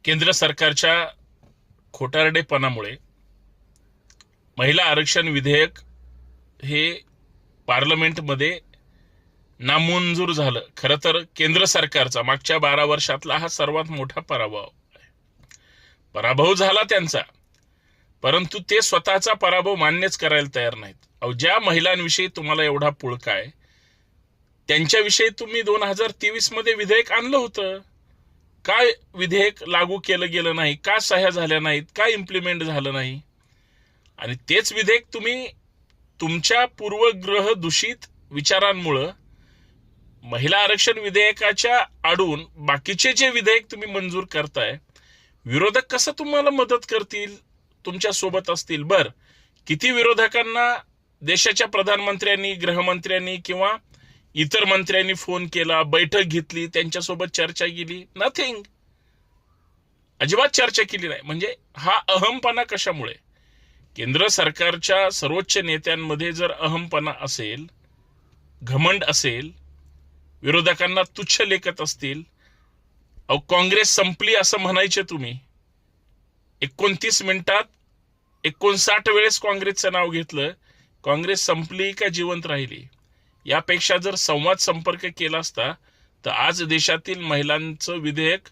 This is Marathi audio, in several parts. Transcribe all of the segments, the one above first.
केंद्र सरकारच्या खोटारडेपणामुळे महिला आरक्षण विधेयक हे पार्लमेंटमध्ये नामंजूर झालं. खरं तर केंद्र सरकारचा मागच्या 12 वर्षातला हा सर्वात मोठा पराभव झाला त्यांचा, परंतु ते स्वतःचा पराभव मान्यच करायला तयार नाहीत. ज्या महिलांविषयी तुम्हाला एवढा पुळका आहे त्यांच्याविषयी तुम्ही 2023 मध्ये विधेयक आणलं होतं. काय विधेयक लागू केलं गेलं नाही? का सह्या झाल्या नाहीत? का इम्प्लिमेंट झालं नाही? आणि तेच विधेयक तुम्ही तुमच्या पूर्वग्रह दूषित विचारांमुळं महिला आरक्षण विधेयकाच्या आडून बाकीचे जे विधेयक तुम्ही मंजूर करताय, विरोधक कसं तुम्हाला मदत करतील? तुमच्या सोबत असतील. बर, किती विरोधकांना देशाच्या प्रधानमंत्र्यांनी, गृहमंत्र्यांनी किंवा इतर मंत्र्यांनी फोन केला, बैठक घेतली, त्यांच्यासोबत चर्चा केली? नथिंग. अजिबात चर्चा केली नाही. म्हणजे हा अहमपणा कशामुळे? केंद्र सरकारच्या सर्वोच्च नेत्यांमध्ये जर अहमपणा असेल, घमंड असेल, विरोधकांना तुच्छ लेखत असतील, काँग्रेस संपली असं म्हणायचे तुम्ही. 29 मिनिटात 59 वेळेस काँग्रेसचं नाव घेतलं. काँग्रेस संपली का जिवंत राहिली? यापेक्षा जर संवाद संपर्क केला असता तर आज देशातील महिलांचं विधेयक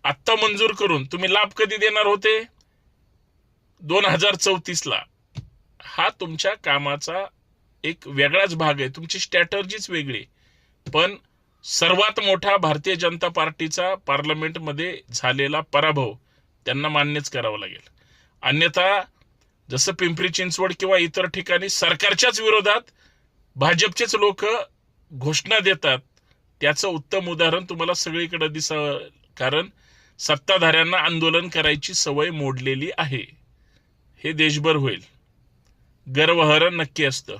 आत्ता मंजूर करून तुम्ही लाभ कधी देणार होते? 2034 ला. हा तुमच्या कामाचा एक वेगळाच भाग आहे. तुमची स्ट्रॅटर्जीच वेगळी. पण सर्वात मोठा भारतीय जनता पार्टीचा पार्लमेंटमध्ये झालेला पराभव त्यांना मान्यच करावा लागेल. अन्यथा जसं पिंपरी चिंचवड किंवा इतर ठिकाणी सरकारच्याच विरोधात भाजपचेच लोक घोषणा देतात, त्याचं उत्तम उदाहरण तुम्हाला सगळीकडे दिसावं. कारण सत्ताधाऱ्यांना आंदोलन करायची सवय मोडलेली आहे. हे देशभर होईल. गर्वहरण नक्की असतं.